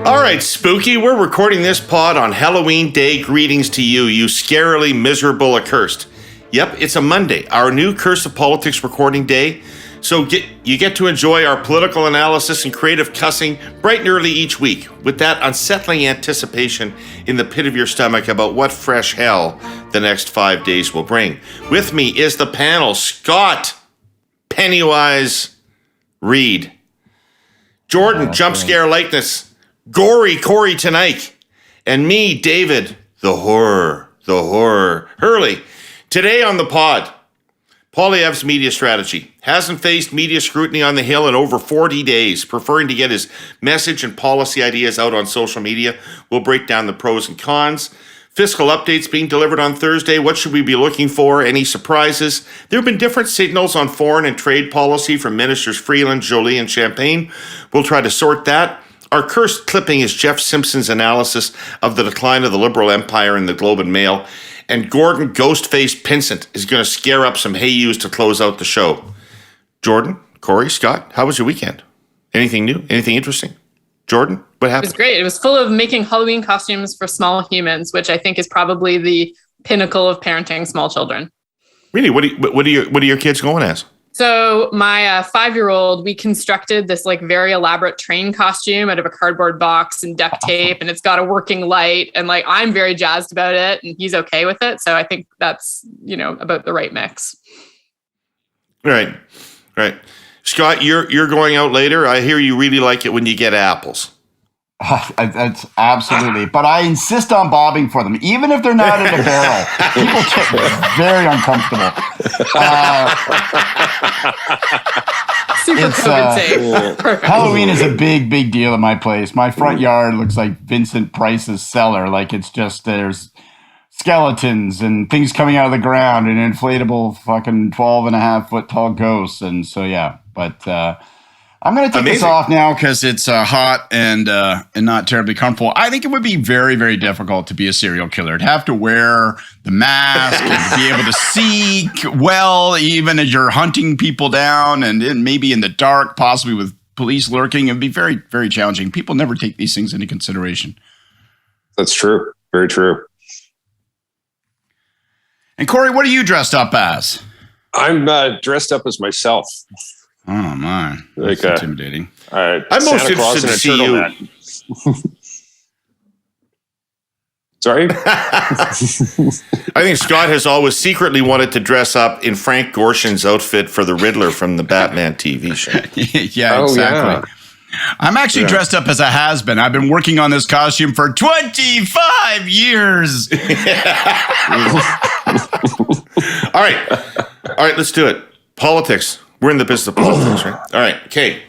All right, Spooky, we're recording this pod on Halloween Day. Greetings to you, you scarily miserable accursed. Yep, it's a Monday, our new Curse of Politics recording day. So you get to enjoy our political analysis and creative cussing bright and early each week with that unsettling anticipation in the pit of your stomach about what fresh hell the next 5 days will bring. With me is the panel, Scott, Pennywise, Reid, Jordan, Jump Scare Leichnitz, Kory, Teneycke, and me, David, the horror, Herle. Today on the pod, Poilievre's media strategy. Hasn't faced media scrutiny on the Hill in over 40 days, preferring to get his message and policy ideas out on social media. We'll break down the pros and cons. Fiscal updates being delivered on Thursday. What should we be looking for? Any surprises? There have been different signals on foreign and trade policy from Ministers Freeland, Joly, and Champagne. We'll try to sort that. Our cursed clipping is Jeff Simpson's analysis of the decline of the Liberal empire in the Globe and Mail. And Gordon Ghostface Pinsent is going to scare up some hey-yous to close out the show. Jordan, Kory, Scott, how was your weekend? Anything new? Anything interesting? Jordan, what happened? It was great. It was full of making Halloween costumes for small humans, which I think is probably the pinnacle of parenting small children. Really? What are your kids going as? So my 5-year-old, we constructed this like very elaborate train costume out of a cardboard box and duct tape, and it's got a working light. And like I'm very jazzed about it, and he's okay with it. So I think that's about the right mix. Right. Scott, you're going out later. I hear you really like it when you get apples. That's absolutely. But I insist on bobbing for them, even if they're not in a barrel. People get very uncomfortable. Super COVID safe. Halloween is a big deal at my place. My front yard looks like Vincent Price's cellar. Like it's just there's skeletons and things coming out of the ground and inflatable fucking 12.5-foot tall ghosts. And so, yeah, but I'm going to take this off now because it's hot and not terribly comfortable. I think it would be very, very difficult to be a serial killer. To have to wear the mask and to be able to see well, even as you're hunting people down and maybe in the dark, possibly with police lurking. It would be very, very challenging. People never take these things into consideration. That's true. Very true. And Kory, what are you dressed up as? I'm dressed up as myself. Oh my! That's intimidating. I'm most interested to see you. Sorry? I think Scott has always secretly wanted to dress up in Frank Gorshin's outfit for the Riddler from the Batman TV show. Yeah, exactly. Yeah. I'm actually dressed up as a has-been. I've been working on this costume for 25 years. All right, let's do it. Politics. We're in the business of politics, right? All right, okay.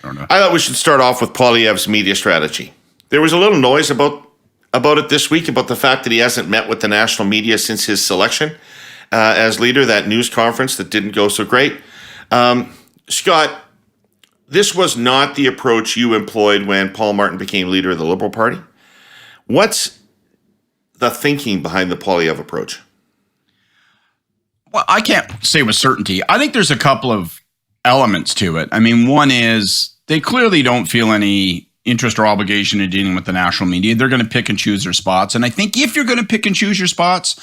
I thought we should start off with Poilievre's media strategy. There was a little noise about it this week, about the fact that he hasn't met with the national media since his selection as leader, that news conference that didn't go so great. Scott, this was not the approach you employed when Paul Martin became leader of the Liberal Party. What's the thinking behind the Poilievre approach? Well, I can't say with certainty. I think there's a couple of elements to it. I mean, one is they clearly don't feel any interest or obligation in dealing with the national media. They're going to pick and choose their spots. And I think if you're going to pick and choose your spots,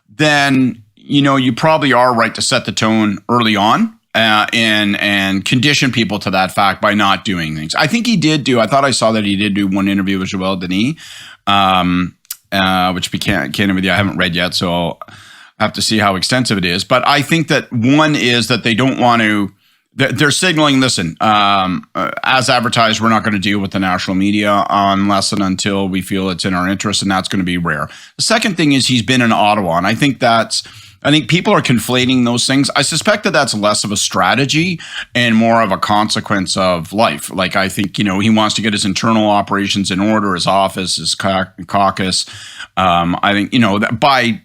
then, you probably are right to set the tone early on and condition people to that fact by not doing things. I think I thought I saw that he did do one interview with Joël Denis, which we can't with you. I haven't read yet, so I have to see how extensive it is. But I think that one is that they don't want to, they're signaling, listen, as advertised, we're not going to deal with the national media unless and until we feel it's in our interest, and that's going to be rare. The second thing is he's been in Ottawa, and I think people are conflating those things. I suspect that that's less of a strategy and more of a consequence of life. Like, I think, he wants to get his internal operations in order, his office, his caucus. I think, by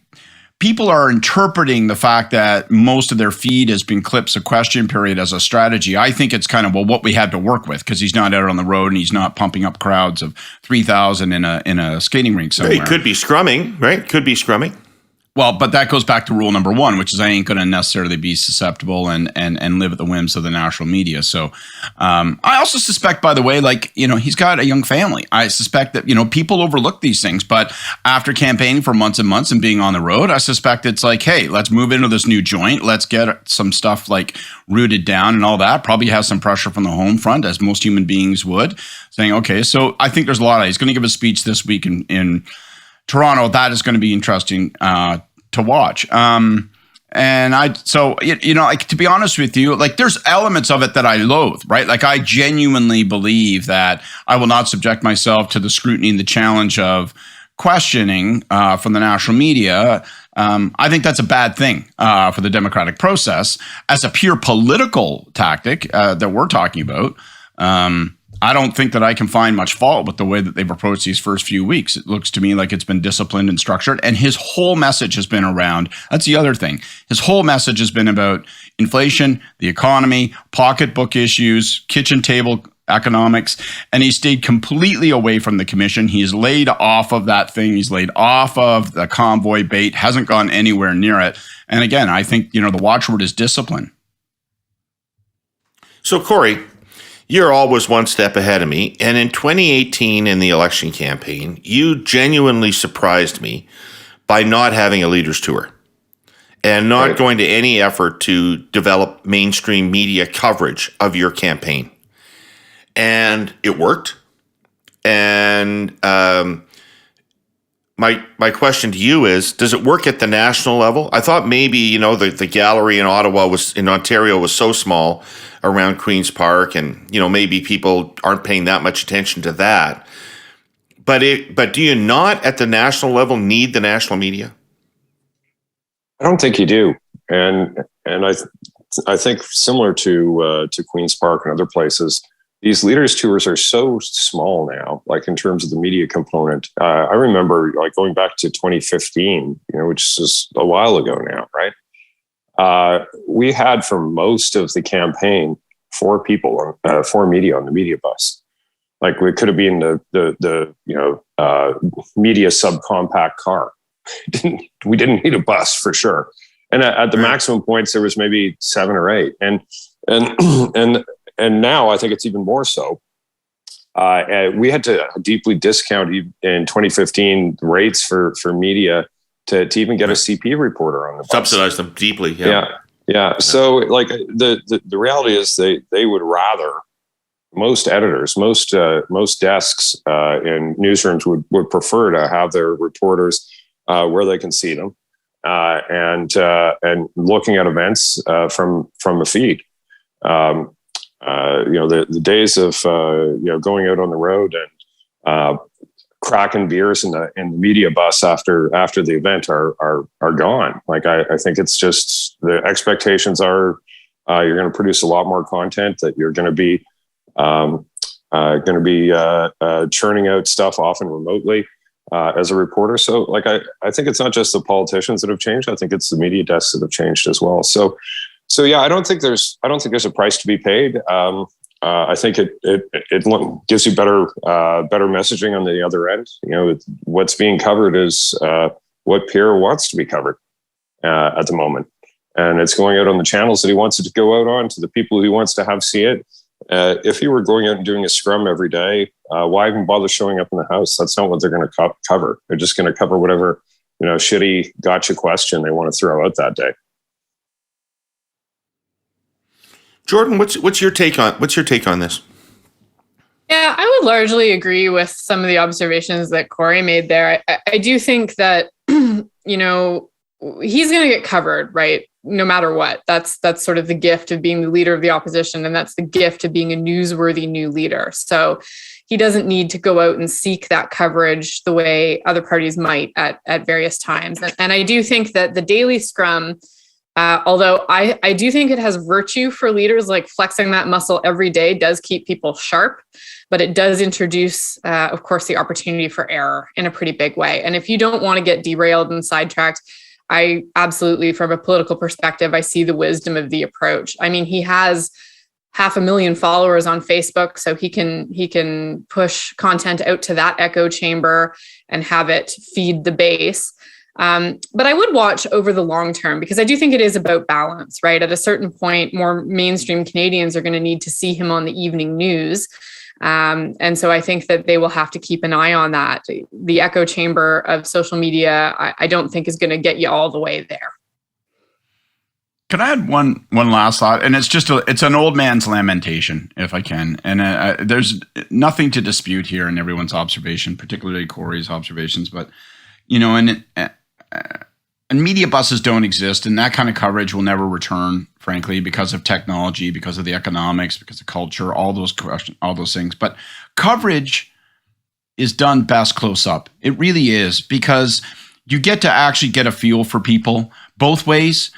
people are interpreting the fact that most of their feed has been clips of question period as a strategy. I think it's kind of, what we had to work with, because he's not out on the road and he's not pumping up crowds of 3,000 in a skating rink somewhere. He could be scrumming, right? Could be scrumming. Well, but that goes back to rule number one, which is I ain't going to necessarily be susceptible and live at the whims of the national media. So I also suspect, by the way, like, he's got a young family. I suspect that, people overlook these things. But after campaigning for months and months and being on the road, I suspect it's like, hey, let's move into this new joint. Let's get some stuff like rooted down and all that. Probably has some pressure from the home front, as most human beings would, saying, okay, so I think there's a lot of, he's going to give a speech this week in Toronto. That is going to be interesting to watch. To be honest with you, like, there's elements of it that I loathe, right? Like, I genuinely believe that I will not subject myself to the scrutiny and the challenge of questioning from the national media. I think that's a bad thing for the democratic process. As a pure political tactic that we're talking about, I don't think that I can find much fault with the way that they've approached these first few weeks. It looks to me like it's been disciplined and structured. And his whole message has been around, that's the other thing. His whole message has been about inflation, the economy, pocketbook issues, kitchen table economics. And he stayed completely away from the commission. He's laid off of that thing. He's laid off of the convoy bait, hasn't gone anywhere near it. And again, I think, the watchword is discipline. So, Kory, you're always one step ahead of me. And in 2018, in the election campaign, you genuinely surprised me by not having a leaders tour and not going to any effort to develop mainstream media coverage of your campaign. And it worked. And my question to you is, does it work at the national level? I thought maybe, the gallery in Ontario was so small around Queen's Park, and maybe people aren't paying that much attention to that. But do you not at the national level need the national media? I don't think you do, and I think similar to Queen's Park and other places, these leaders tours are so small now. Like, in terms of the media component, I remember going back to 2015, which is a while ago now, right? We had, for most of the campaign, 4 people, 4 media on the media bus. Like, we could have been the media subcompact car. We didn't need a bus for sure. And at the maximum points, there was maybe 7 or 8. And now I think it's even more so. We had to deeply discount in 2015 rates for media to even get a CP reporter on the bus. Subsidize them deeply. Yeah. So, like, the reality is they would rather, most editors, most desks in newsrooms would prefer to have their reporters where they can see them and looking at events from a feed. The days of going out on the road and cracking beers in the media bus after the event are gone. Like, I think it's just the expectations are you're going to produce a lot more content, that you're going to be churning out stuff often remotely as a reporter. So, like, I think it's not just the politicians that have changed. I think it's the media desks that have changed as well. So yeah, I don't think there's a price to be paid. I think it gives you better messaging on the other end. What's being covered is what Pierre wants to be covered at the moment, and it's going out on the channels that he wants it to go out on, to the people he wants to have see it. If he were going out and doing a scrum every day, why even bother showing up in the House? That's not what they're going to cover. They're just going to cover whatever shitty gotcha question they want to throw out that day. Jordan, what's your take on this? Yeah, I would largely agree with some of the observations that Kory made there. I do think that he's going to get covered, right? No matter what. That's sort of the gift of being the leader of the opposition, and that's the gift of being a newsworthy new leader. So he doesn't need to go out and seek that coverage the way other parties might at various times. And I do think that the daily scrum, although I do think it has virtue for leaders, like flexing that muscle every day does keep people sharp, but it does introduce, of course, the opportunity for error in a pretty big way. And if you don't want to get derailed and sidetracked, I absolutely, from a political perspective, I see the wisdom of the approach. I mean, he has 500,000 followers on Facebook, so he can push content out to that echo chamber and have it feed the base. But I would watch over the long term, because I do think it is about balance, right? At a certain point, more mainstream Canadians are going to need to see him on the evening news. And so I think that they will have to keep an eye on that. The echo chamber of social media, I don't think is going to get you all the way there. Can I add one last thought? And it's an old man's lamentation, if I can. And there's nothing to dispute here in everyone's observation, particularly Kory's observations. But, and media buses don't exist, and that kind of coverage will never return, frankly, because of technology, because of the economics, because of culture, all those things. But coverage is done best close up. It really is, because you get to actually get a feel for people both ways.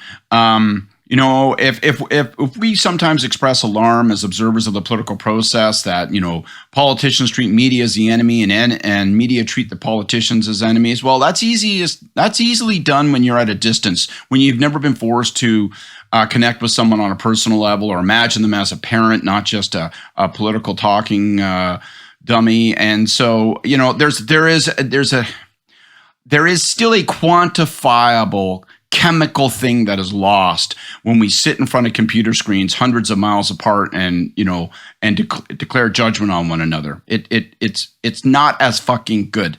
If we sometimes express alarm as observers of the political process that, politicians treat media as the enemy and media treat the politicians as enemies, well, that's easily done when you're at a distance, when you've never been forced to connect with someone on a personal level, or imagine them as a parent, not just a political talking dummy. And so, there is still a quantifiable chemical thing that is lost when we sit in front of computer screens hundreds of miles apart and declare judgment on one another. It's not as fucking good.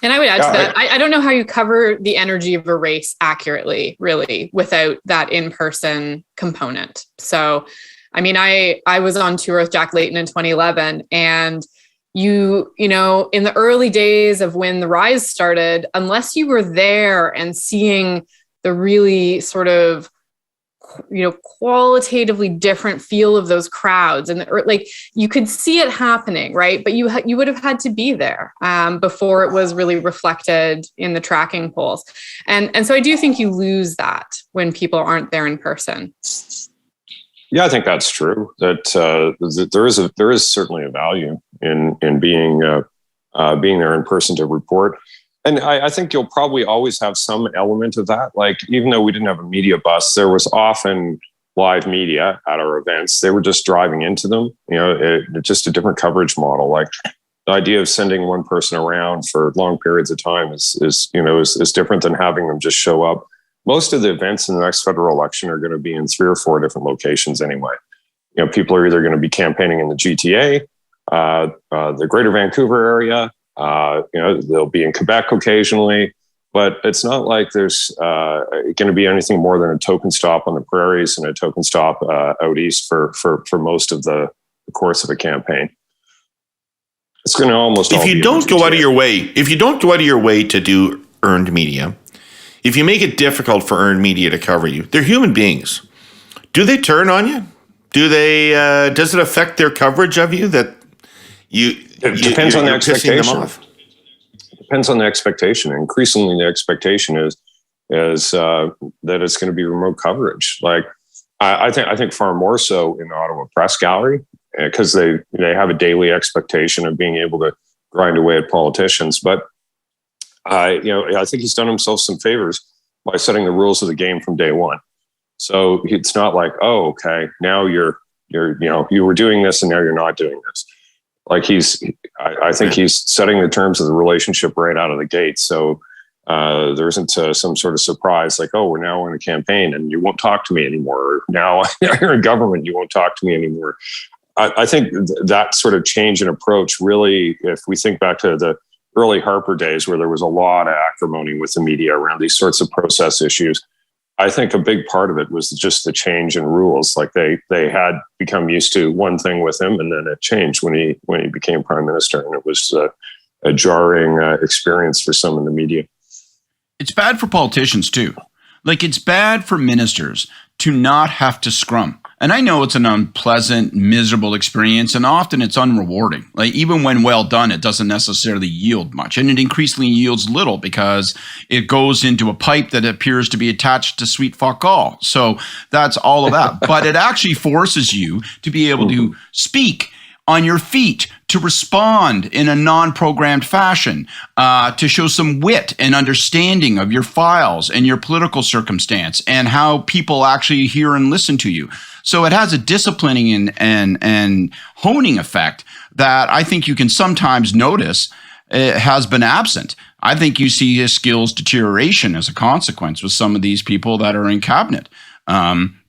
And I would add to that, I don't know how you cover the energy of a race accurately, really, without that in-person component. So, I mean, I was on tour with Jack Layton in 2011, and in the early days of when the rise started, unless you were there and seeing the really sort of, qualitatively different feel of those crowds, and you could see it happening, right? But you would have had to be there before it was really reflected in the tracking polls. And so I do think you lose that when people aren't there in person. Yeah, I think that's true. That there is certainly a value in being there in person to report, and I think you'll probably always have some element of that. Like, even though we didn't have a media bus, there was often live media at our events. They were just driving into them. Just a different coverage model. Like, the idea of sending one person around for long periods of time is different than having them just show up. Most of the events in the next federal election are going to be in 3 or 4 different locations anyway. People are either going to be campaigning in the GTA, the Greater Vancouver area. They'll be in Quebec occasionally, but it's not like there's going to be anything more than a token stop on the prairies and a token stop out east for most of the course of a campaign. It's going to almost. If you don't go out of your way to do earned media. If you make it difficult for earned media to cover you, they're human beings. Do they turn on you? Do they? Does it affect their coverage of you? That it depends on the expectation. It depends on the expectation. Increasingly, the expectation is that it's going to be remote coverage. Like, I think far more so in the Ottawa Press Gallery, because they have a daily expectation of being able to grind away at politicians, but. I think he's done himself some favors by setting the rules of the game from day one. So it's not like, oh, okay, now you were doing this and now you're not doing this. Like, I think he's setting the terms of the relationship right out of the gate. So there isn't some sort of surprise like, oh, we're now in a campaign and you won't talk to me anymore. Or now you're in government, you won't talk to me anymore. I think that sort of change in approach really, if we think back to the early Harper days where there was a lot of acrimony with the media around these sorts of process issues, I think a big part of it was just the change in rules. Like, they had become used to one thing with him, and then it changed when he became prime minister, and it was a jarring experience for some in the media. It's bad for politicians too. Like, it's bad for ministers to not have to scrum. And I know it's an unpleasant, miserable experience, and often it's unrewarding. Like, even when well done, it doesn't necessarily yield much. And it increasingly yields little because it goes into a pipe that appears to be attached to sweet fuck all. So that's all of that. But it actually forces you to be able to speak on your feet, to respond in a non-programmed fashion, to show some wit and understanding of your files and your political circumstance and how people actually hear and listen to you. So it has a disciplining and honing effect that I think you can sometimes notice has been absent. I think you see his skills deterioration as a consequence with some of these people that are in cabinet,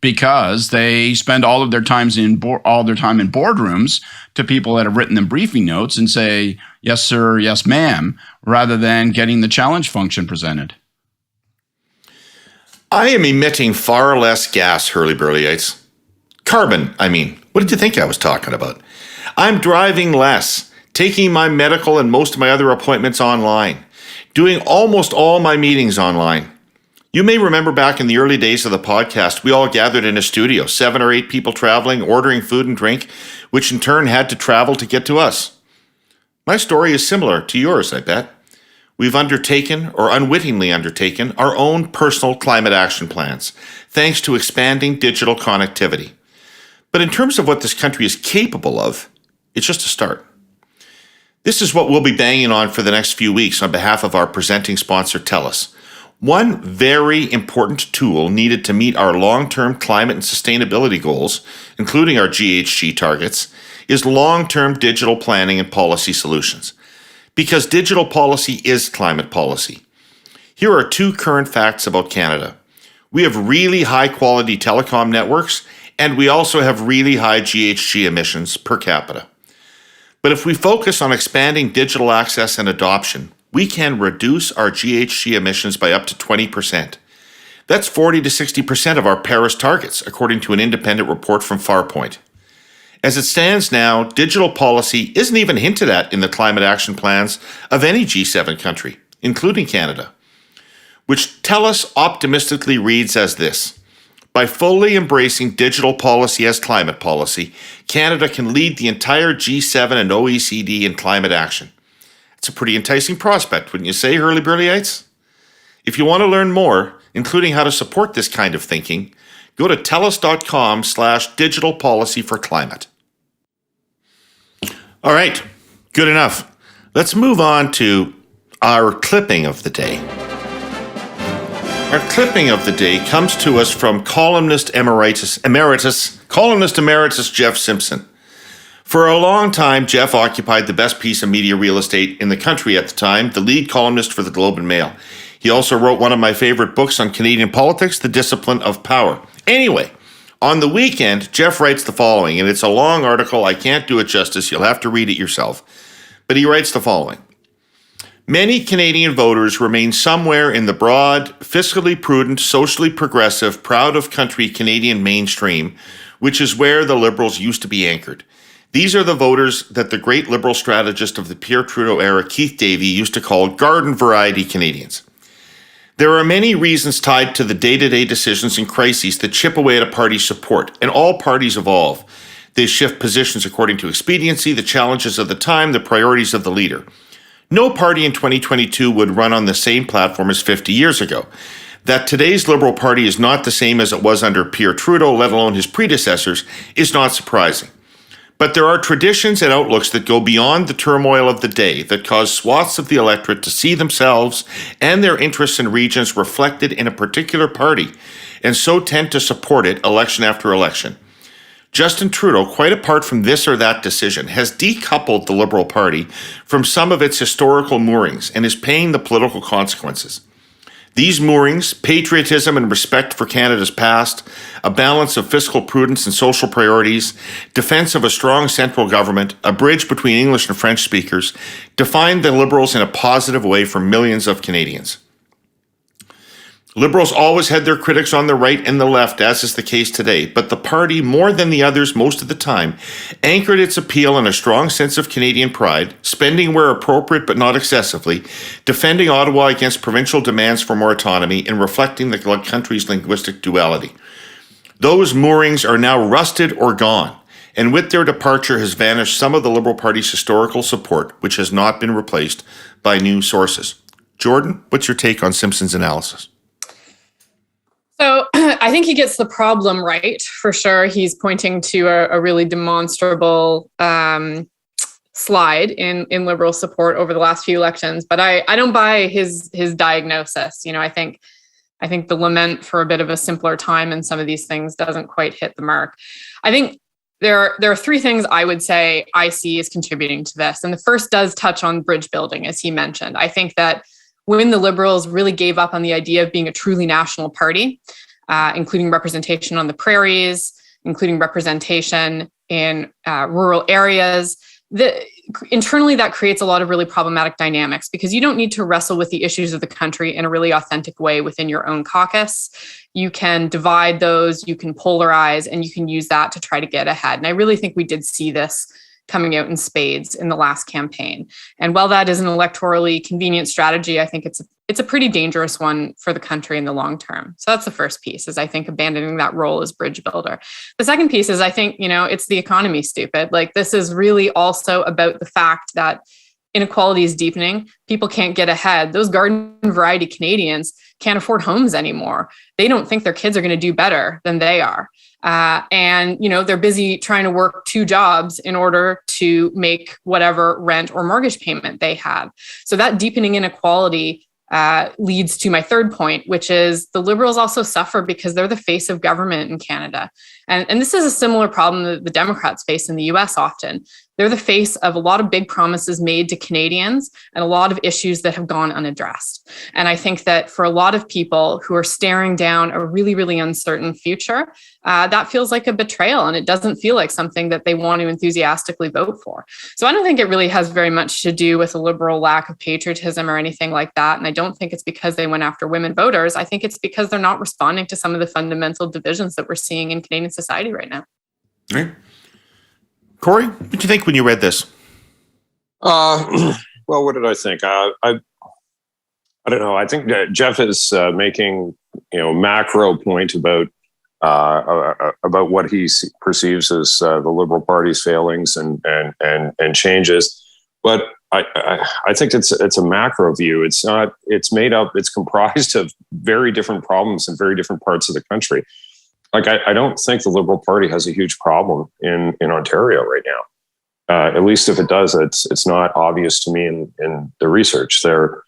because they spend all their time in boardrooms to people that have written them briefing notes and say, yes, sir, yes, ma'am, rather than getting the challenge function presented. I am emitting far less gas, Hurly-burlyites. Carbon, I mean. What did you think I was talking about? I'm driving less, taking my medical and most of my other appointments online, doing almost all my meetings online. You may remember back in the early days of the podcast, we all gathered in a studio, 7 or 8 people traveling, ordering food and drink, which in turn had to travel to get to us. My story is similar to yours, I bet. We've undertaken, or unwittingly undertaken, our own personal climate action plans, thanks to expanding digital connectivity. But in terms of what this country is capable of, it's just a start. This is what we'll be banging on for the next few weeks on behalf of our presenting sponsor, TELUS. One very important tool needed to meet our long-term climate and sustainability goals, including our GHG targets, is long-term digital planning and policy solutions. Because digital policy is climate policy. Here are 2 current facts about Canada. We have really high-quality telecom networks, and we also have really high GHG emissions per capita. But if we focus on expanding digital access and adoption, we can reduce our GHG emissions by up to 20%. That's 40 to 60% of our Paris targets, according to an independent report from Farpoint. As it stands now, digital policy isn't even hinted at in the climate action plans of any G7 country, including Canada, which TELUS optimistically reads as this: by fully embracing digital policy as climate policy, Canada can lead the entire G7 and OECD in climate action. It's a pretty enticing prospect, wouldn't you say, Hurly-burlyites? If you want to learn more, including how to support this kind of thinking, go to telus.com/digital policy for climate. All right, good enough. Let's move on to our clipping of the day. Our clipping of the day comes to us from columnist emeritus Jeff Simpson. For a long time, Jeff occupied the best piece of media real estate in the country at the time, the lead columnist for the Globe and Mail. He also wrote one of my favorite books on Canadian politics, The Discipline of Power. Anyway, on the weekend, Jeff writes the following, and it's a long article. I can't do it justice. You'll have to read it yourself. But he writes the following. Many Canadian voters remain somewhere in the broad, fiscally prudent, socially progressive, proud of country Canadian mainstream, which is where the Liberals used to be anchored. These are the voters that the great Liberal strategist of the Pierre Trudeau era, Keith Davey, used to call garden variety Canadians. There are many reasons tied to the day-to-day decisions and crises that chip away at a party's support, and all parties evolve. They shift positions according to expediency, the challenges of the time, the priorities of the leader. No party in 2022 would run on the same platform as 50 years ago. That today's Liberal Party is not the same as it was under Pierre Trudeau, let alone his predecessors, is not surprising. But there are traditions and outlooks that go beyond the turmoil of the day that cause swaths of the electorate to see themselves and their interests and regions reflected in a particular party, and so tend to support it election after election. Justin Trudeau, quite apart from this or that decision, has decoupled the Liberal Party from some of its historical moorings and is paying the political consequences. These moorings, patriotism and respect for Canada's past, a balance of fiscal prudence and social priorities, defense of a strong central government, a bridge between English and French speakers, define the Liberals in a positive way for millions of Canadians. Liberals always had their critics on the right and the left, as is the case today, but the party, more than the others most of the time, anchored its appeal in a strong sense of Canadian pride, spending where appropriate but not excessively, defending Ottawa against provincial demands for more autonomy, and reflecting the country's linguistic duality. Those moorings are now rusted or gone, and with their departure has vanished some of the Liberal Party's historical support, which has not been replaced by new sources. Jordan, what's your take on Simpson's analysis? So I think he gets the problem right, for sure. He's pointing to a really demonstrable slide in Liberal support over the last few elections. But I don't buy his diagnosis. I think the lament for a bit of a simpler time in some of these things doesn't quite hit the mark. I think there are three things I would say I see as contributing to this. And the first does touch on bridge building, as he mentioned. I think that when the Liberals really gave up on the idea of being a truly national party, including representation on the prairies, including representation in rural areas, internally that creates a lot of really problematic dynamics, because you don't need to wrestle with the issues of the country in a really authentic way within your own caucus. You can divide those, you can polarize, and you can use that to try to get ahead. And I really think we did see this coming out in spades in the last campaign. And while that is an electorally convenient strategy, I think it's a pretty dangerous one for the country in the long term. So that's the first piece, is I think abandoning that role as bridge builder. The second piece is I think, it's the economy, stupid. Like, this is really also about the fact that inequality is deepening. People can't get ahead. Those garden variety Canadians can't afford homes anymore. They don't think their kids are going to do better than they are. And they're busy trying to work two jobs in order to make whatever rent or mortgage payment they have. So that deepening inequality leads to my third point, which is the Liberals also suffer because they're the face of government in Canada. And this is a similar problem that the Democrats face in the US often. They're the face of a lot of big promises made to Canadians and a lot of issues that have gone unaddressed. And I think that for a lot of people who are staring down a really, really uncertain future, that feels like a betrayal, and it doesn't feel like something that they want to enthusiastically vote for. So I don't think it really has very much to do with a Liberal lack of patriotism or anything like that. And I don't think it's because they went after women voters. I think it's because they're not responding to some of the fundamental divisions that we're seeing in Canadian society right now. Right. Kory, what did you think when you read this? Well, what did I think? I don't know. I think that Jeff is making macro point about what he perceives as the Liberal Party's failings and changes, but I think it's a macro view. It's not. It's made up. It's comprised of very different problems in very different parts of the country. Like, I don't think the Liberal Party has a huge problem in Ontario right now. At least if it does, it's not obvious to me in the research. They're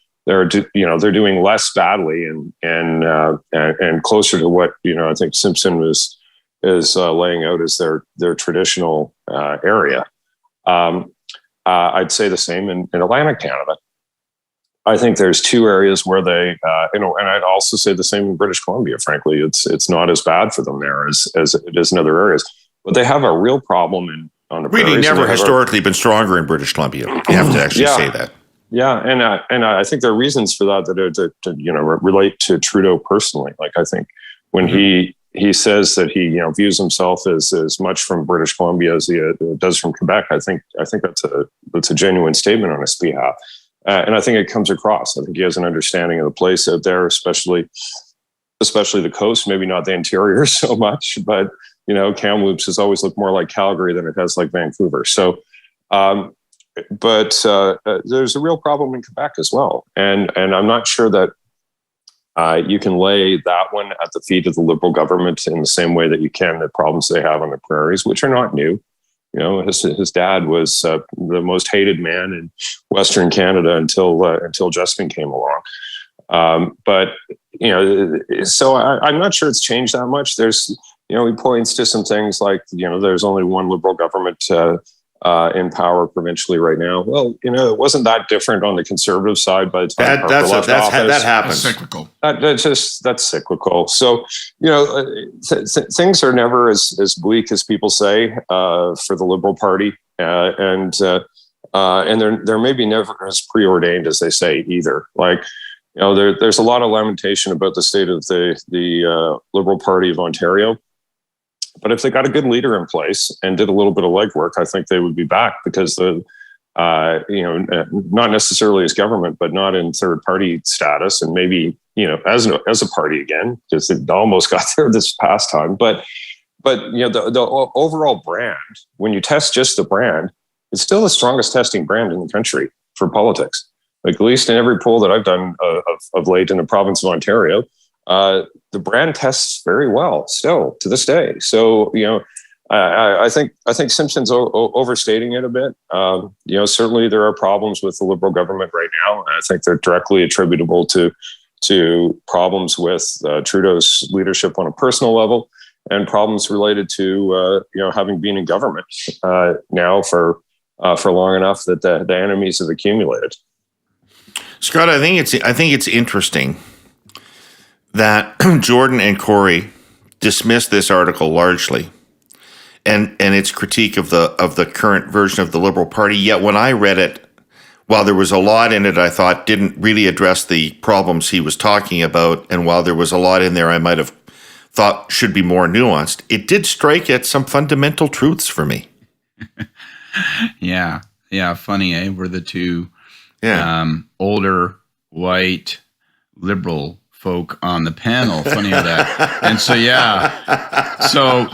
doing less badly and closer to what I think Simpson is laying out as their traditional area. I'd say the same in Atlantic Canada. I think there's two areas where they, and I'd also say the same in British Columbia. Frankly, it's not as bad for them there as it is in other areas. But they have a real problem on the really prairies. Never historically been stronger in British Columbia. You have to actually say that. Yeah, and I think there are reasons for that relate to Trudeau personally. Like, I think when he says that he views himself as much from British Columbia as he does from Quebec, I think that's a genuine statement on his behalf. And I think it comes across. I think he has an understanding of the place out there, especially the coast, maybe not the interior so much, but, Kamloops has always looked more like Calgary than it has like Vancouver. So, but there's a real problem in Quebec as well. And I'm not sure that you can lay that one at the feet of the Liberal government in the same way that you can the problems they have on the prairies, which are not new. His dad was the most hated man in Western Canada until Justin came along. But so I'm not sure it's changed that much. There's he points to some things like there's only one Liberal government in power provincially right now. Well, it wasn't that different on the Conservative side by the time Harper left office. That happens. That's cyclical. That's cyclical. So things are never as bleak as people say for the Liberal Party, and they're maybe never as preordained as they say either. Like, there's a lot of lamentation about the state of the Liberal Party of Ontario. But if they got a good leader in place and did a little bit of legwork, I think they would be back, because not necessarily as government, but not in third party status, and maybe as a party again, because it almost got there this past time. But the overall brand, when you test just the brand, it's still the strongest testing brand in the country for politics. Like, at least in every poll that I've done of late in the province of Ontario, the brand tests very well still to this day. So, I think Simpson's overstating it a bit. Certainly there are problems with the Liberal government right now. I think they're directly attributable to problems with Trudeau's leadership on a personal level. and problems related to having been in government now for long enough that the enemies have accumulated. Scott, I think it's interesting that Jordan and Kory dismissed this article largely, and its critique of the current version of the Liberal Party. Yet when I read it, while there was a lot in it I thought didn't really address the problems he was talking about, and while there was a lot in there I might have thought should be more nuanced, it did strike at some fundamental truths for me. Yeah, funny, eh? We're the two older white liberal folk on the panel. Funny how that. And so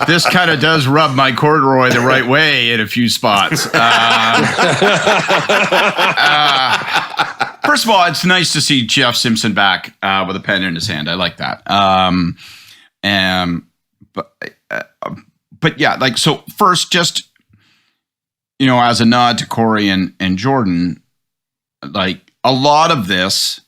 this kind of does rub my corduroy the right way in a few spots. First of all, it's nice to see Jeff Simpson back with a pen in his hand. I like that. But yeah, like, so first, just, as a nod to Kory and Jordan, like, a lot of this,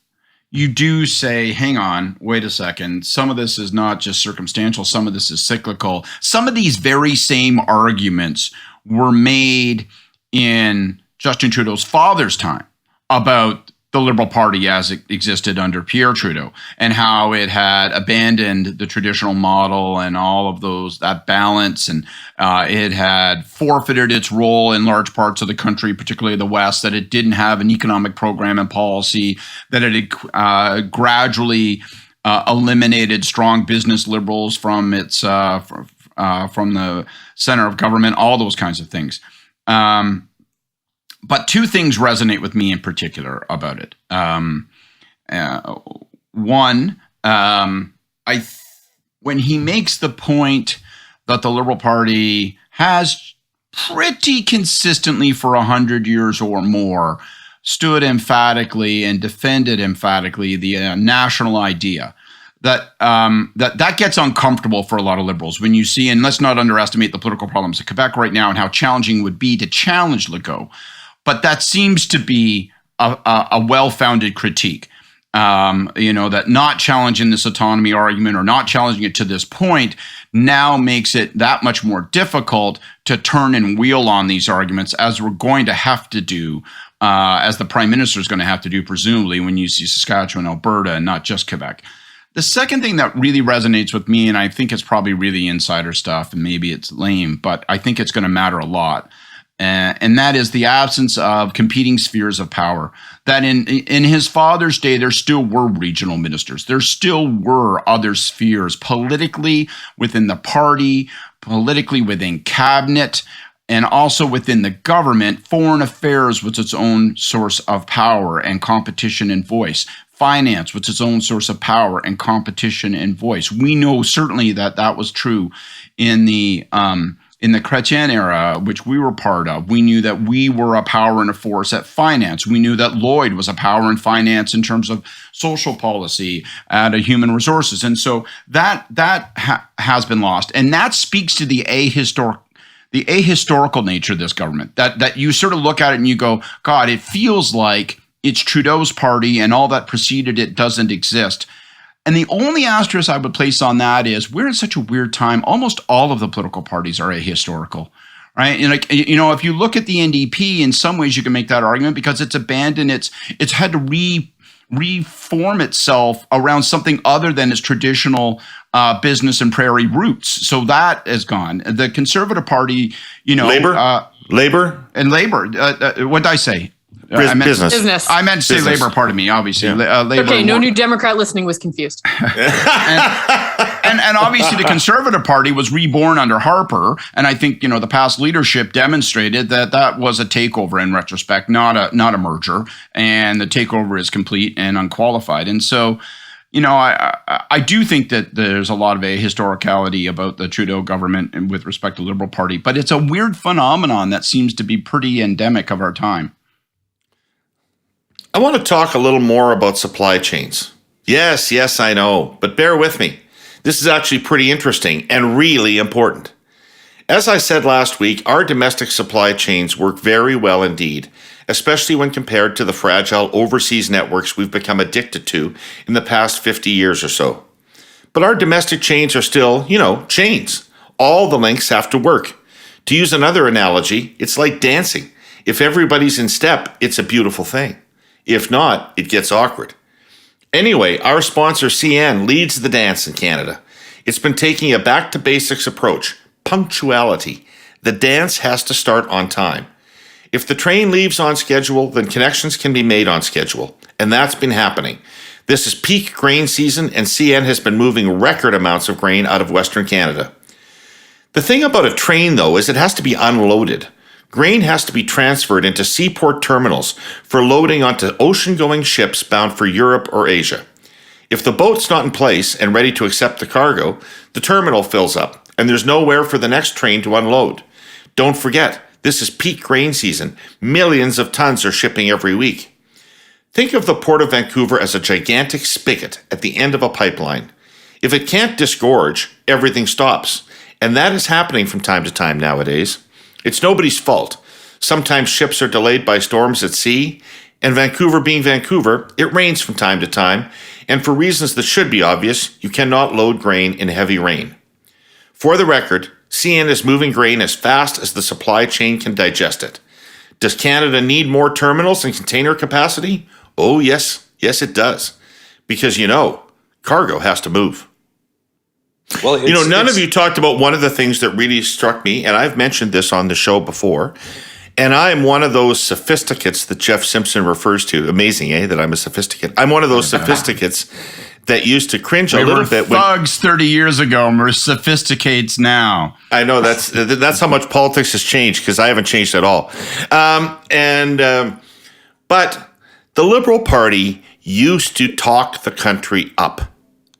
you do say, hang on, wait a second. Some of this is not just circumstantial. Some of this is cyclical. Some of these very same arguments were made in Justin Trudeau's father's time about the Liberal Party as it existed under Pierre Trudeau, and how it had abandoned the traditional model and all of that balance, and it had forfeited its role in large parts of the country, particularly the West, that it didn't have an economic program and policy, that it had gradually eliminated strong business liberals from its from the center of government, all those kinds of things. But two things resonate with me in particular about it. One, when he makes the point that the Liberal Party has pretty consistently for 100 years or more stood emphatically and defended emphatically the national idea, that gets uncomfortable for a lot of Liberals when you see, and let's not underestimate the political problems of Quebec right now and how challenging it would be to challenge Legault. But that seems to be a well-founded critique, that not challenging this autonomy argument or not challenging it to this point now makes it that much more difficult to turn and wheel on these arguments, as we're going to have to do, as the Prime Minister is going to have to do, presumably, when you see Saskatchewan, Alberta, and not just Quebec. The second thing that really resonates with me, and I think it's probably really insider stuff, and maybe it's lame, but I think it's going to matter a lot, and that is the absence of competing spheres of power. That in his father's day, there still were regional ministers. There still were other spheres politically within the party, politically within cabinet, and also within the government. Foreign affairs was its own source of power and competition and voice. Finance was its own source of power and competition and voice. We know certainly that was true in the Chrétien era, which we were part of. We knew that we were a power and a force at finance. We knew that Lloyd was a power in finance in terms of social policy at human resources. And so that has been lost. And that speaks to the ahistorical nature of this government, that you sort of look at it and you go, God, it feels like it's Trudeau's party and all that preceded it doesn't exist. And the only asterisk I would place on that is we're in such a weird time. Almost all of the political parties are ahistorical, right? And if you look at the NDP, in some ways you can make that argument because it's abandoned. It's had to reform itself around something other than its traditional business and prairie roots. So that is gone. The Conservative Party, Labor. What did I say? Business. I meant to say labor, pardon me, obviously. Yeah. Labor. Okay, no new Democrat listening was confused. and obviously the Conservative Party was reborn under Harper, and I think, the past leadership demonstrated that was a takeover in retrospect, not a merger, and the takeover is complete and unqualified. And so, I do think that there's a lot of ahistoricality about the Trudeau government and with respect to the Liberal Party, but it's a weird phenomenon that seems to be pretty endemic of our time. I want to talk a little more about supply chains. Yes, I know, but bear with me. This is actually pretty interesting and really important. As I said last week, our domestic supply chains work very well indeed, especially when compared to the fragile overseas networks we've become addicted to in the past 50 years or so. But our domestic chains are still, chains. All the links have to work. To use another analogy, it's like dancing. If everybody's in step, it's a beautiful thing. If not, it gets awkward. Anyway, our sponsor CN leads the dance in Canada. It's been taking a back-to-basics approach, punctuality. The dance has to start on time. If the train leaves on schedule, then connections can be made on schedule. And that's been happening. This is peak grain season, and CN has been moving record amounts of grain out of Western Canada. The thing about a train, though, is it has to be unloaded. Grain has to be transferred into seaport terminals for loading onto ocean-going ships bound for Europe or Asia. If the boat's not in place and ready to accept the cargo, the terminal fills up, and there's nowhere for the next train to unload. Don't forget, this is peak grain season. Millions of tons are shipping every week. Think of the Port of Vancouver as a gigantic spigot at the end of a pipeline. If it can't disgorge, everything stops, and that is happening from time to time nowadays. It's nobody's fault. Sometimes ships are delayed by storms at sea, and Vancouver being Vancouver, it rains from time to time, and for reasons that should be obvious, you cannot load grain in heavy rain. For the record, CN is moving grain as fast as the supply chain can digest it. Does Canada need more terminals and container capacity? Oh, yes. Yes, it does. Because, cargo has to move. Well, none of you talked about one of the things that really struck me, and I've mentioned this on the show before, and I'm one of those sophisticates that Jeff Simpson refers to. Amazing, that I'm a sophisticate. I'm one of those sophisticates that used to cringe a little bit. We were thugs 30 years ago, and we're sophisticates now. I know, that's how much politics has changed, because I haven't changed at all. But the Liberal Party used to talk the country up.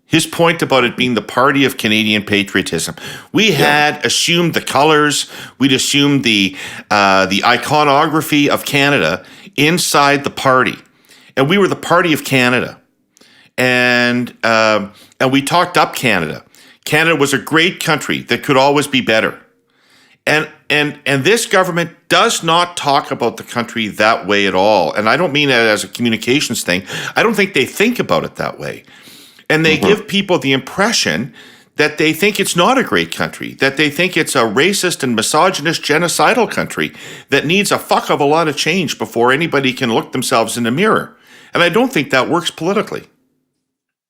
His point about it being the party of Canadian patriotism. We had assumed the colors, we'd assumed the iconography of Canada inside the party. And we were the party of Canada. And we talked up Canada. Canada was a great country that could always be better. And this government does not talk about the country that way at all. And I don't mean it as a communications thing. I don't think they think about it that way. And they give people the impression that they think it's not a great country, that they think it's a racist and misogynist genocidal country that needs a fuck of a lot of change before anybody can look themselves in the mirror. And I don't think that works politically.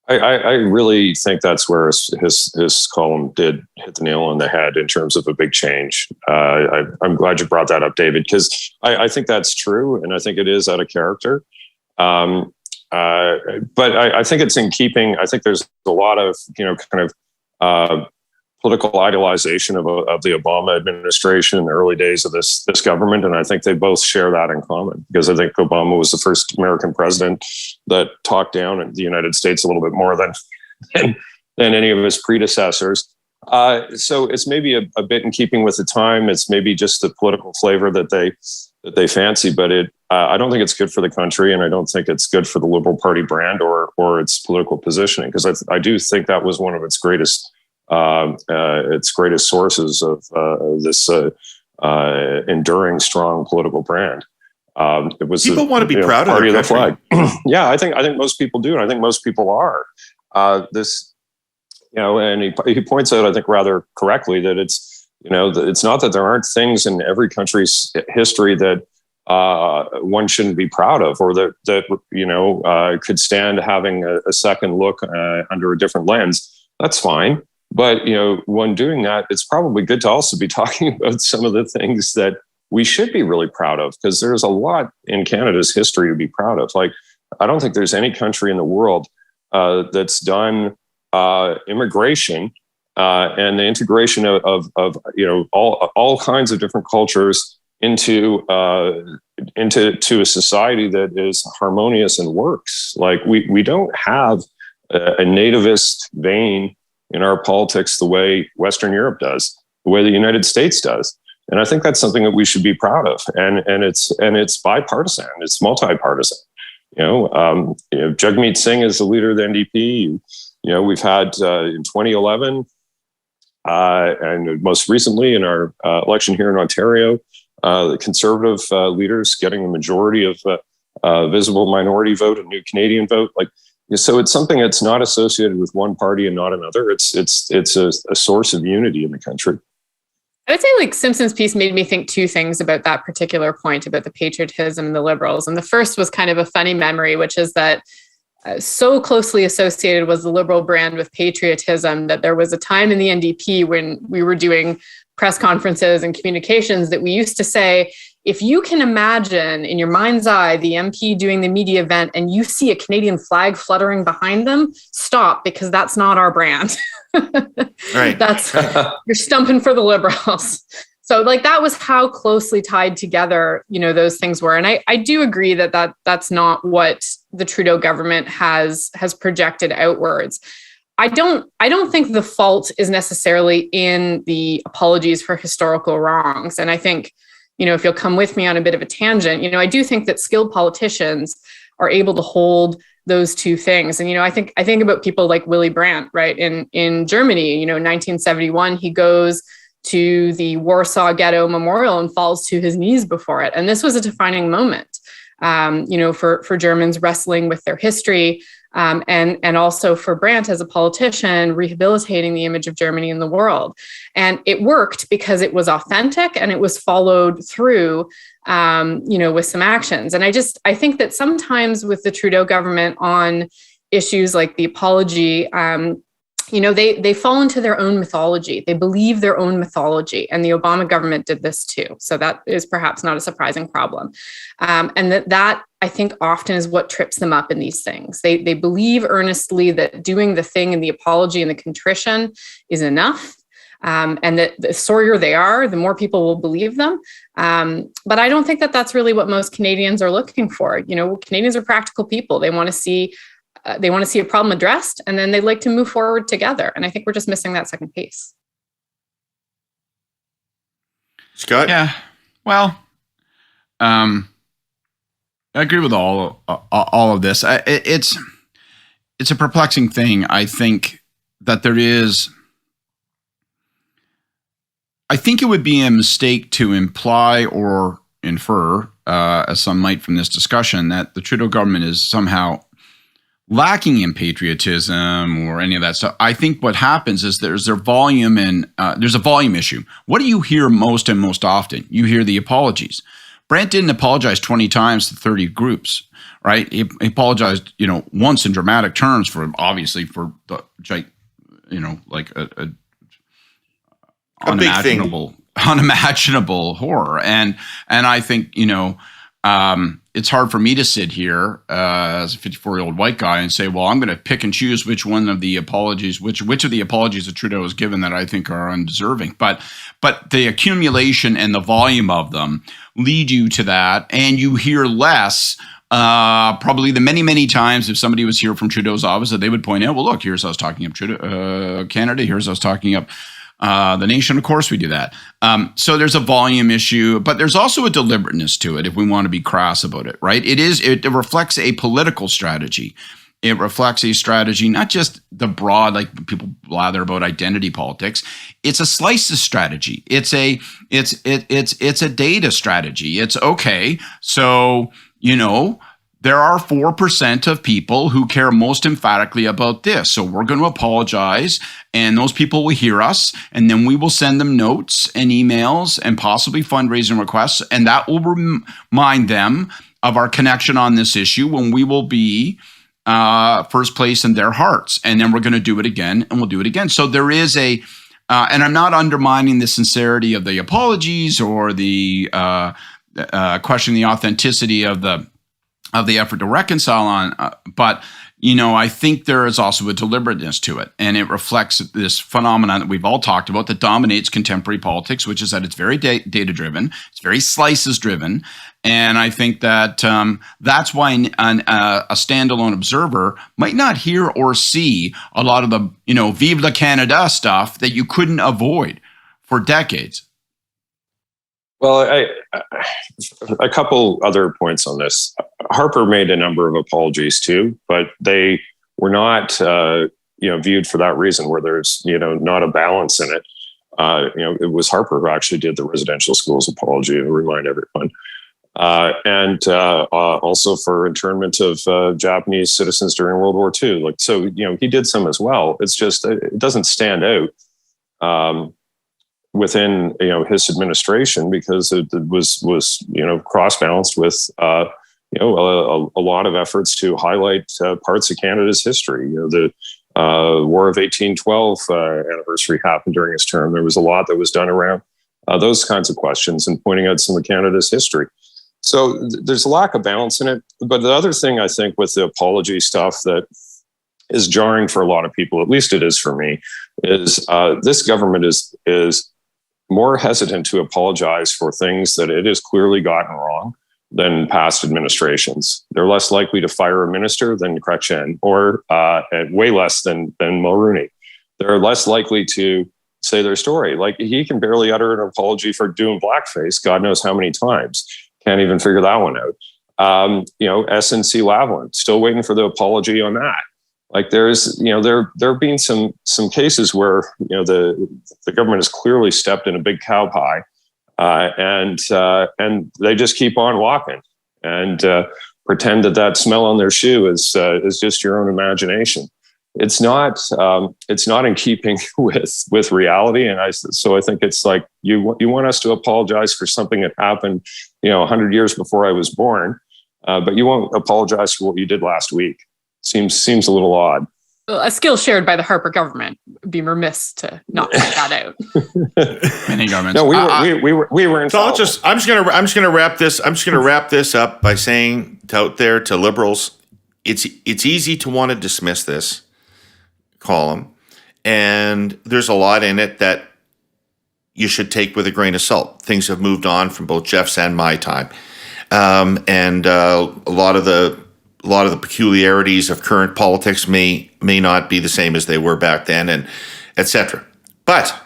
I really think that's where his column did hit the nail on the head in terms of a big change. I'm glad you brought that up, David, because I think that's true, and I think it is out of character. But I think it's in keeping. I think there's a lot of political idealization of the Obama administration in the early days of this government, and I think they both share that in common, because I think Obama was the first American president that talked down the United States a little bit more than any of his predecessors. So it's maybe a bit in keeping with the time. It's maybe just the political flavor that they fancy, but I don't think it's good for the country, and I don't think it's good for the Liberal Party brand or its political positioning, because I do think that was one of its greatest sources of this enduring, strong political brand. It was people want to be proud of party their of the flag. Yeah, I think most people do, and I think most people are. And he points out, I think rather correctly, that it's not that there aren't things in every country's history that one shouldn't be proud of, or that could stand having a second look under a different lens. That's fine. But, when doing that, it's probably good to also be talking about some of the things that we should be really proud of, because there's a lot in Canada's history to be proud of. Like, I don't think there's any country in the world that's done immigration and the integration of all kinds of different cultures into a society that is harmonious and works. Like, we don't have a nativist vein in our politics the way Western Europe does, the way the United States does. And I think that's something that we should be proud of. And it's bipartisan, it's multi-partisan. Jagmeet Singh is the leader of the NDP. We've had in 2011 and most recently in our election here in Ontario, the Conservative leaders getting the majority of visible minority vote, a new Canadian vote. Like, So it's something that's not associated with one party and not another. It's a source of unity in the country. I would say like Simpson's piece made me think two things about that particular point about the patriotism and the Liberals. And the first was kind of a funny memory, which is that so closely associated was the Liberal brand with patriotism that there was a time in the NDP when we were doing press conferences and communications that we used to say, if you can imagine in your mind's eye the MP doing the media event and you see a Canadian flag fluttering behind them, stop, because that's not our brand. Right. That's you're stumping for the Liberals. So like that was how closely tied together, those things were. And I do agree that's not what the Trudeau government has projected outwards. I don't think the fault is necessarily in the apologies for historical wrongs. And I think, if you'll come with me on a bit of a tangent, I do think that skilled politicians are able to hold those two things. And, I think about people like Willy Brandt, right? In Germany, 1971, he goes to the Warsaw Ghetto Memorial and falls to his knees before it. And this was a defining moment, for Germans wrestling with their history. And also for Brandt as a politician, rehabilitating the image of Germany in the world. And it worked because it was authentic and it was followed through, with some actions. And I think that sometimes with the Trudeau government on issues like the apology, they fall into their own mythology. They believe their own mythology. And the Obama government did this too. So that is perhaps not a surprising problem. And that I think often is what trips them up in these things. They believe earnestly that doing the thing and the apology and the contrition is enough. And that the sorrier they are, the more people will believe them. But I don't think that that's really what most Canadians are looking for. Canadians are practical people. They want to see a problem addressed, and then they'd like to move forward together. And I think we're just missing that second piece. Scott? Yeah. Well, I agree with all of this. It's a perplexing thing. I think that I think it would be a mistake to imply or infer, as some might from this discussion, that the Trudeau government is somehow lacking in patriotism or any of that stuff. I think what happens is there's a volume issue. What do you hear most and most often? You hear the apologies. Brandt didn't apologize 20 times to 30 groups, right? He apologized, once in dramatic terms for the, like a unimaginable horror. And I think, it's hard for me to sit here as a 54-year-old white guy and say, well, I'm going to pick and choose which one of the apologies, which of the apologies that Trudeau has given that I think are undeserving. But the accumulation and the volume of them lead you to that, and you hear less. Probably the many, many times if somebody was here from Trudeau's office that they would point out, well, look, here's us talking up Canada, here's us talking up the nation. Of course we do that. So there's a volume issue, but there's also a deliberateness to it if we want to be crass about it, right? It reflects a political strategy. It reflects a strategy, not just the broad, like people blather about identity politics. It's a slices strategy. It's a data strategy. It's okay. So, there are 4% of people who care most emphatically about this. So we're going to apologize, and those people will hear us, and then we will send them notes and emails and possibly fundraising requests, and that will remind them of our connection on this issue when we will be first place in their hearts. And then we're going to do it again, and we'll do it again. So there is and I'm not undermining the sincerity of the apologies or the questioning the authenticity of the effort to reconcile on, but I think there is also a deliberateness to it, and it reflects this phenomenon that we've all talked about that dominates contemporary politics, which is that it's very data-driven, it's very slices-driven, and I think that that's why a standalone observer might not hear or see a lot of the Vive la Canada stuff that you couldn't avoid for decades. Well, a couple other points on this. Harper made a number of apologies too, but they were not, viewed for that reason, where there's, not a balance in it. It was Harper who actually did the residential schools apology, to remind everyone. and also for internment of Japanese citizens during World War II. Like, so, he did some as well. It's just, it doesn't stand out within, his administration, because it was cross balanced with, a lot of efforts to highlight parts of Canada's history. The War of 1812 anniversary happened during his term. There was a lot that was done around those kinds of questions and pointing out some of Canada's history. So there's a lack of balance in it. But the other thing I think with the apology stuff that is jarring for a lot of people, at least it is for me, is this government is more hesitant to apologize for things that it has clearly gotten wrong than past administrations. They're less likely to fire a minister than Chrétien, or way less than Mulroney. They're less likely to say their story. Like, he can barely utter an apology for doing blackface, God knows how many times. Can't even figure that one out. SNC Lavalin, still waiting for the apology on that. Like, there's, there have been some cases where, the government has clearly stepped in a big cow pie, and they just keep on walking and pretend that smell on their shoe is just your own imagination. It's not in keeping with reality. And so I think it's like, you want us to apologize for something that happened, 100 years before I was born, but you won't apologize for what you did last week. Seems a little odd. A skill shared by the Harper government. Would be remiss to not point that out. Many governments. No, we were in. So I'm just gonna wrap this up by saying out there to Liberals, it's easy to want to dismiss this column, and there's a lot in it that you should take with a grain of salt. Things have moved on from both Jeff's and my time, and a lot of the peculiarities of current politics may not be the same as they were back then, and etc. But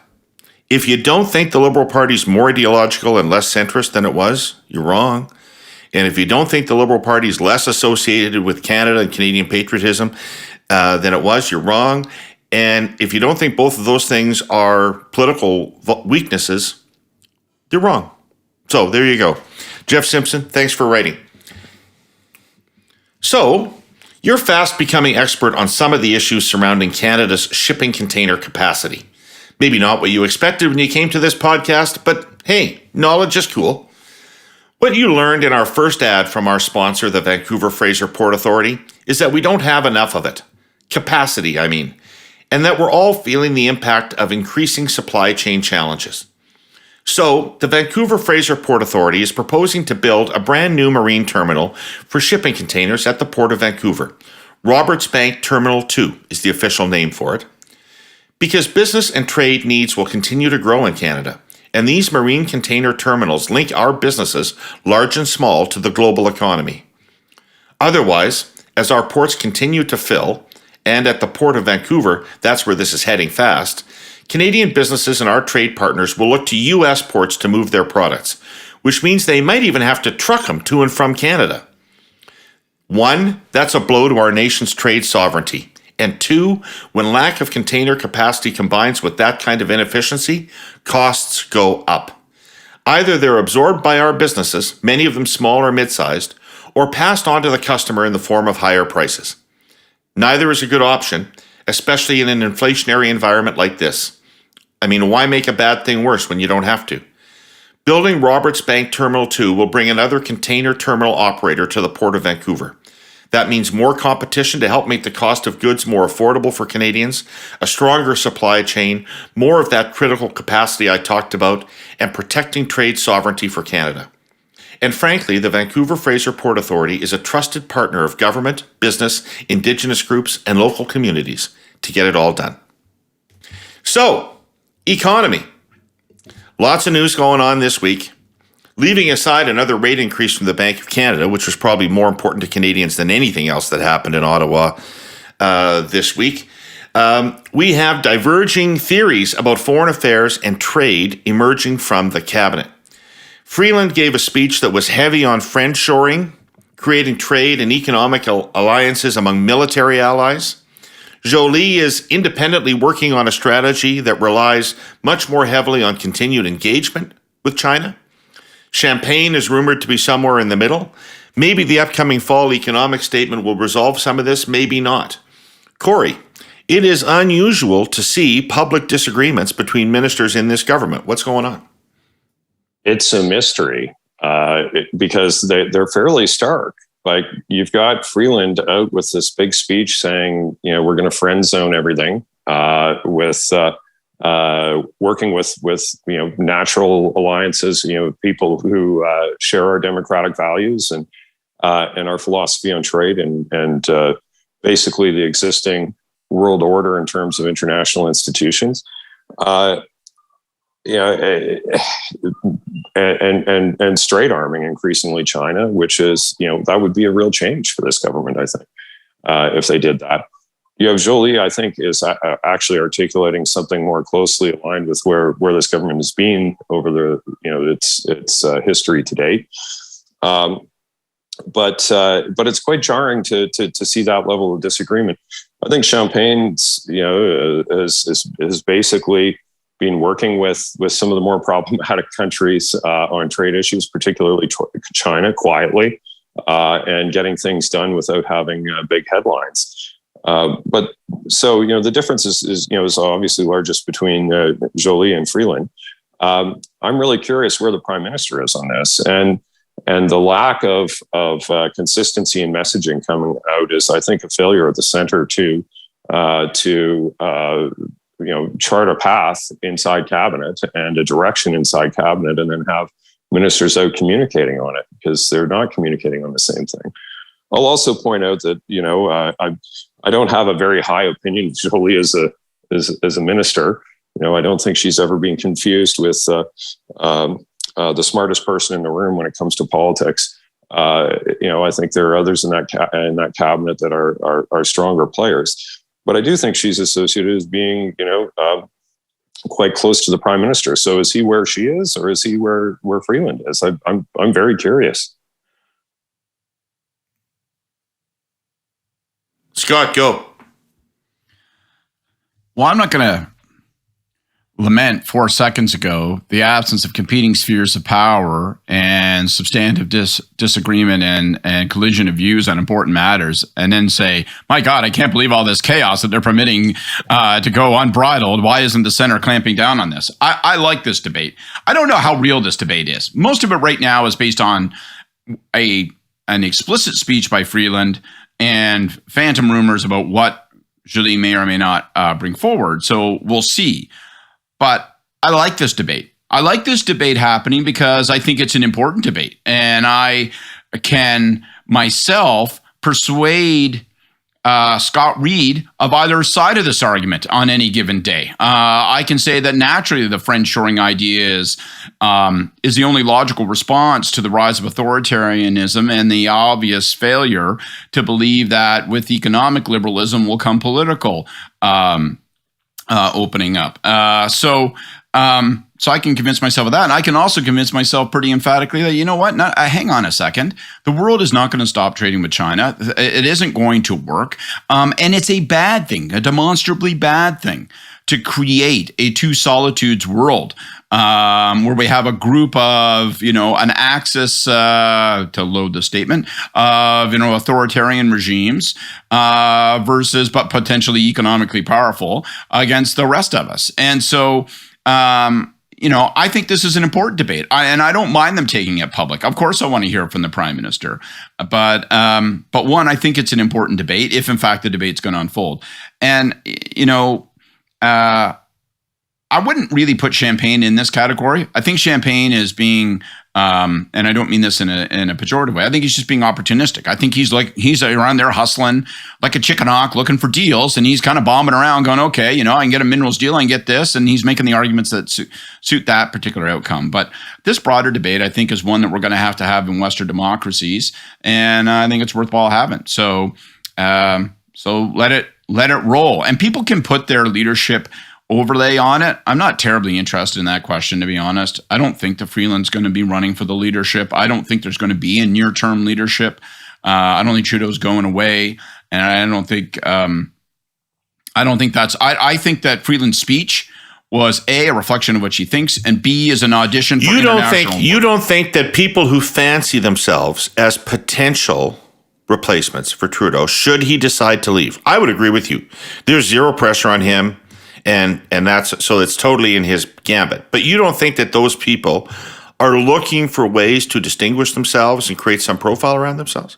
if you don't think the Liberal Party is more ideological and less centrist than it was, you're wrong. And if you don't think the Liberal Party is less associated with Canada and Canadian patriotism than it was, you're wrong. And if you don't think both of those things are political weaknesses, you're wrong. So there you go. Jeff Simpson, thanks for writing. So, you're fast becoming expert on some of the issues surrounding Canada's shipping container capacity. Maybe not what you expected when you came to this podcast, but hey, knowledge is cool. What you learned in our first ad from our sponsor, the Vancouver Fraser Port Authority, is that we don't have enough of it. Capacity, I mean. And that we're all feeling the impact of increasing supply chain challenges. So, the Vancouver Fraser Port Authority is proposing to build a brand new marine terminal for shipping containers at the Port of Vancouver. Roberts Bank Terminal 2 is the official name for it. Because business and trade needs will continue to grow in Canada, and these marine container terminals link our businesses, large and small, to the global economy. Otherwise, as our ports continue to fill, and at the Port of Vancouver, that's where this is heading fast, Canadian businesses and our trade partners will look to U.S. ports to move their products, which means they might even have to truck them to and from Canada. One, that's a blow to our nation's trade sovereignty. And two, when lack of container capacity combines with that kind of inefficiency, costs go up. Either they're absorbed by our businesses, many of them small or mid-sized, or passed on to the customer in the form of higher prices. Neither is a good option, especially in an inflationary environment like this. I mean, why make a bad thing worse when you don't have to? Building Roberts Bank Terminal 2 will bring another container terminal operator to the Port of Vancouver. That means more competition to help make the cost of goods more affordable for Canadians, a stronger supply chain, more of that critical capacity I talked about, and protecting trade sovereignty for Canada. And frankly, the Vancouver Fraser Port Authority is a trusted partner of government, business, Indigenous groups, and local communities to get it all done. So, economy. Lots of news going on this week. Leaving aside another rate increase from the Bank of Canada, which was probably more important to Canadians than anything else that happened in Ottawa this week, we have diverging theories about foreign affairs and trade emerging from the cabinet. Freeland gave a speech that was heavy on friendshoring, creating trade and economic alliances among military allies. Joly is independently working on a strategy that relies much more heavily on continued engagement with China. Champagne is rumored to be somewhere in the middle. Maybe the upcoming fall economic statement will resolve some of this, maybe not. Kory, it is unusual to see public disagreements between ministers in this government. What's going on? It's a mystery because they're fairly stark. Like, you've got Freeland out with this big speech saying, we're going to friend zone everything with working with natural alliances, people who share our democratic values and our philosophy on trade and basically the existing world order in terms of international institutions. And straight arming increasingly China, which is, that would be a real change for this government, I think, if they did that. You have Joly, I think, is actually articulating something more closely aligned with where this government has been over its history to date. But it's quite jarring to see that level of disagreement. I think Champagne's, is basically been working with some of the more problematic countries on trade issues, particularly China, quietly, and getting things done without having big headlines. But so, the difference is obviously largest between Joly and Freeland. I'm really curious where the prime minister is on this, and the lack of consistency in messaging coming out is, I think, a failure of the center to chart a path inside cabinet and a direction inside cabinet, and then have ministers out communicating on it, because they're not communicating on the same thing. I'll also point out that I don't have a very high opinion of Joly as a minister. I don't think she's ever been confused with the smartest person in the room when it comes to politics. I think there are others in that cabinet that are stronger players. But I do think she's associated as being, quite close to the prime minister. So is he where she is, or is he where Freeland is? I'm very curious. Scott, go. Well, I'm not going to lament 4 seconds ago the absence of competing spheres of power and substantive disagreement and collision of views on important matters, and then say, my God, I can't believe all this chaos that they're permitting to go unbridled. Why isn't the center clamping down on this? I like this debate. I don't know how real this debate is. Most of it right now is based on an explicit speech by Freeland and phantom rumors about what Joly may or may not bring forward. So we'll see. But I like this debate. I like this debate happening because I think it's an important debate. And I can myself persuade Scott Reid of either side of this argument on any given day. I can say that naturally the friend-shoring idea is the only logical response to the rise of authoritarianism and the obvious failure to believe that with economic liberalism will come political opening up. So I can convince myself of that. And I can also convince myself pretty emphatically that, hang on a second. The world is not going to stop trading with China. It isn't going to work. And it's a bad thing, a demonstrably bad thing, to create a two solitudes world where we have a group of, an axis, to load the statement, of, authoritarian regimes versus, but potentially economically powerful against the rest of us. And so, I think this is an important debate, and I don't mind them taking it public. Of course, I want to hear from the prime minister, but one, I think it's an important debate if, in fact, the debate's going to unfold. And I wouldn't really put Champagne in this category. I think Champagne is being, and I don't mean this in a pejorative way. I think he's just being opportunistic. I think he's around there hustling like a chicken hawk, looking for deals, and he's kind of bombing around, going, okay, I can get a minerals deal, I can get this, and he's making the arguments that suit that particular outcome. But this broader debate, I think, is one that we're going to have in Western democracies, and I think it's worthwhile having. So let it roll, and people can put their leadership overlay on it. I'm not terribly interested in that question, to be honest. I don't think the Freeland's going to be running for the leadership. I don't think there's going to be a near-term leadership. I don't think Trudeau's going away, and I think that Freeland's speech was A, a reflection of what she thinks, and B, is an audition for international. You don't think that people who fancy themselves as potential replacements for Trudeau, should he decide to leave? I would agree with you. There's zero pressure on him, and that's so it's totally in his gambit. But you don't think that those people are looking for ways to distinguish themselves and create some profile around themselves?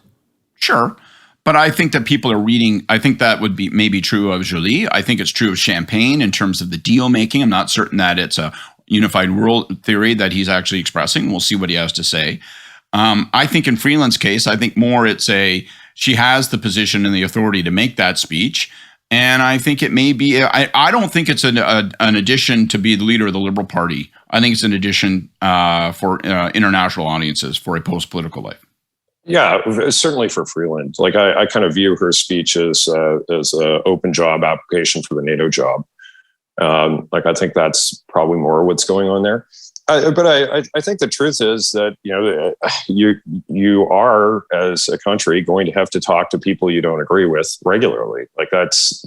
Sure. But I think that people are reading, I think that would be maybe true of Joly. I think it's true of Champagne in terms of the deal making. I'm not certain that it's a unified world theory that he's actually expressing. We'll see what he has to say. I think in Freeland's case, I think more she has the position and the authority to make that speech. And I think it may be, I don't think it's an addition to be the leader of the Liberal Party. I think it's an addition for international audiences for a post-political life. Yeah, certainly for Freeland. Like I kind of view her speech as an open job application for the NATO job. Like I think that's probably more what's going on there. But I think the truth is that you are, as a country, going to have to talk to people you don't agree with regularly. Like that's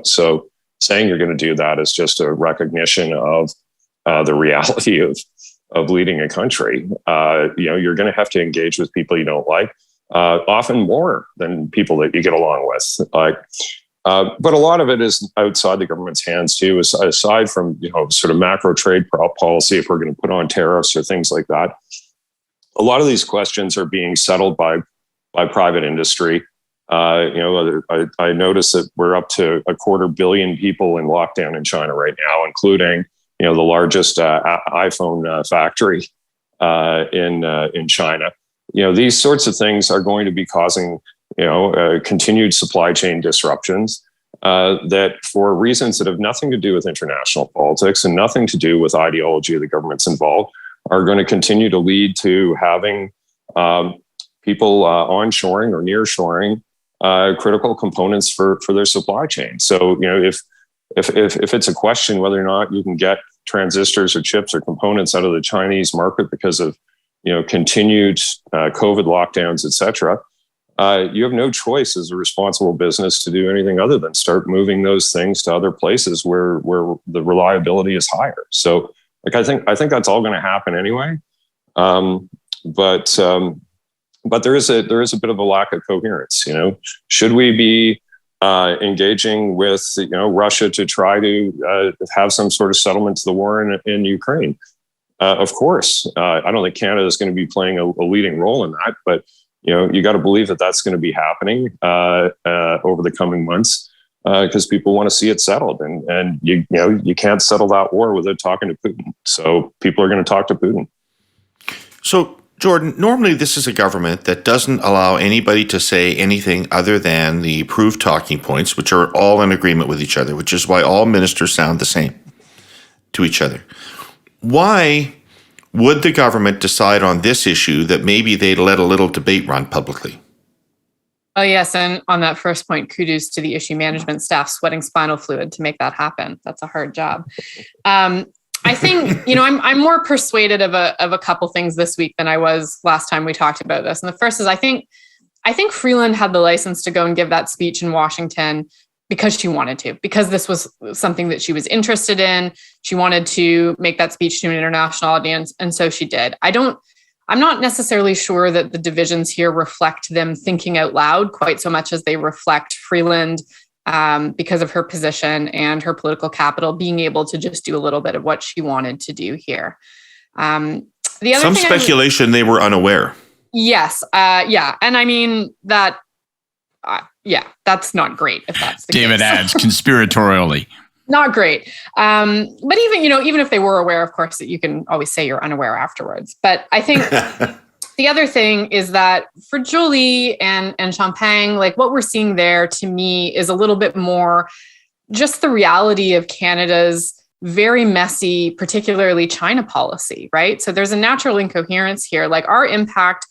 so saying you're going to do that is just a recognition of the reality of leading a country. You're going to have to engage with people you don't like, often more than people that you get along with. But a lot of it is outside the government's hands too, aside from, sort of macro trade policy, if we're going to put on tariffs or things like that. A lot of these questions are being settled by private industry. I noticed that we're up to 250 million people in lockdown in China right now, including, the largest iPhone factory in China. These sorts of things are going to be causing continued supply chain disruptions that, for reasons that have nothing to do with international politics and nothing to do with ideology of the governments involved, are going to continue to lead to having people onshoring or nearshoring critical components for their supply chain. So, if it's a question whether or not you can get transistors or chips or components out of the Chinese market because of continued COVID lockdowns, et cetera, you have no choice as a responsible business to do anything other than start moving those things to other places where the reliability is higher. So, I think that's all going to happen anyway. But there is a bit of a lack of coherence. Should we be engaging with Russia to try to have some sort of settlement to the war in Ukraine? Of course, I don't think Canada is going to be playing a leading role in that, but you got to believe that that's going to be happening over the coming months because people want to see it settled, and you can't settle that war without talking to Putin. So people are going to talk to Putin. So, Jordan, normally this is a government that doesn't allow anybody to say anything other than the approved talking points, which are all in agreement with each other, which is why all ministers sound the same to each other. Why would the government decide on this issue that maybe they'd let a little debate run publicly? Oh, yes. And on that first point, kudos to the issue management staff sweating spinal fluid to make that happen. That's a hard job. I think, I'm more persuaded of a couple things this week than I was last time we talked about this. And the first is I think Freeland had the license to go and give that speech in Washington because she wanted to, because this was something that she was interested in. She wanted to make that speech to an international audience. And so she did. I'm not necessarily sure that the divisions here reflect them thinking out loud quite so much as they reflect Freeland because of her position and her political capital, being able to just do a little bit of what she wanted to do here. The other Some speculation they were unaware. Yes. Yeah. And I mean that, that's not great if that's the David case. adds conspiratorially. Not great. But even if they were aware, of course, that you can always say you're unaware afterwards. But I think the other thing is that for Joly and Champagne, like what we're seeing there to me is a little bit more just the reality of Canada's very messy, particularly China policy, right? So there's a natural incoherence here. Like our impact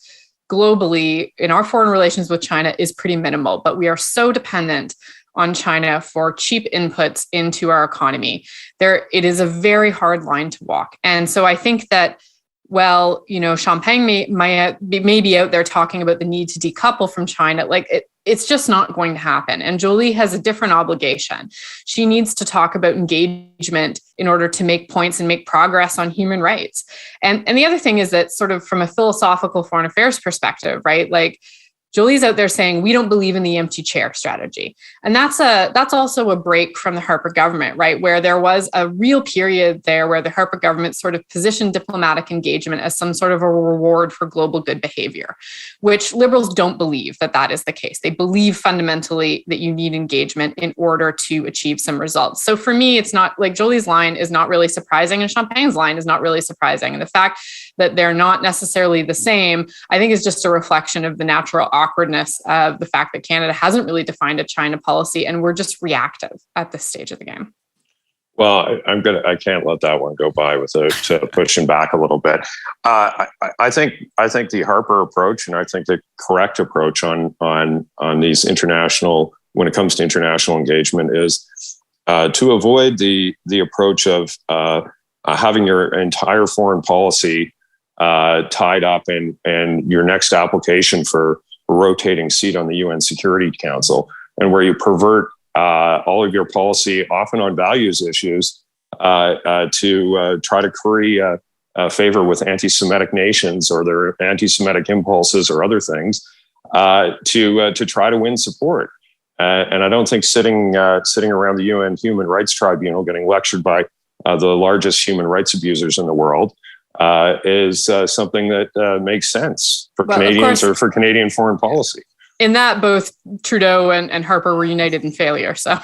globally in our foreign relations with China is pretty minimal, but we are so dependent on China for cheap inputs into our economy. It is a very hard line to walk. And so I think that well, Champagne may be out there talking about the need to decouple from China. It's just not going to happen. And Jolie has a different obligation. She needs to talk about engagement in order to make points and make progress on human rights. And the other thing is that, sort of from a philosophical foreign affairs perspective, right? Jolie's out there saying we don't believe in the empty chair strategy. And that's also a break from the Harper government, right? Where there was a real period there where the Harper government sort of positioned diplomatic engagement as some sort of a reward for global good behavior, which Liberals don't believe that is the case. They believe fundamentally that you need engagement in order to achieve some results. So for me, it's not Jolie's line is not really surprising, and Champagne's line is not really surprising. And the fact that they're not necessarily the same, I think, is just a reflection of the natural awkwardness of the fact that Canada hasn't really defined a China policy, and we're just reactive at this stage of the game. Well, I can't let that one go by without pushing back a little bit. I think the Harper approach, and I think the correct approach on these when it comes to international engagement, is to avoid the approach of having your entire foreign policy tied up in your next application for a rotating seat on the UN Security Council, and where you pervert all of your policy, often on values issues, to try to curry favor with anti-Semitic nations or their anti-Semitic impulses or other things, to try to win support. And I don't think sitting around the UN Human Rights Tribunal getting lectured by the largest human rights abusers in the world is something that makes sense for Canadians or for Canadian foreign policy. In that, both Trudeau and Harper were united in failure. So,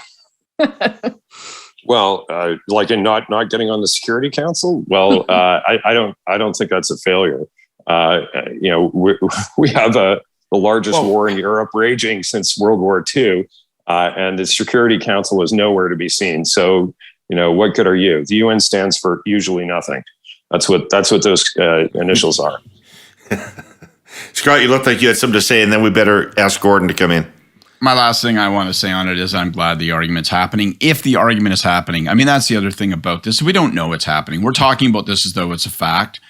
well, in not getting on the Security Council. Well, I don't think that's a failure. We have the largest war in Europe raging since World War II, and the Security Council is nowhere to be seen. So, what good are you? The UN stands for usually nothing. That's what those initials are. Scott, you looked like you had something to say, and then we better ask Gordon to come in. My last thing I want to say on it is I'm glad the argument's happening. If the argument is happening, I mean, that's the other thing about this. We don't know it's happening. We're talking about this as though it's a fact.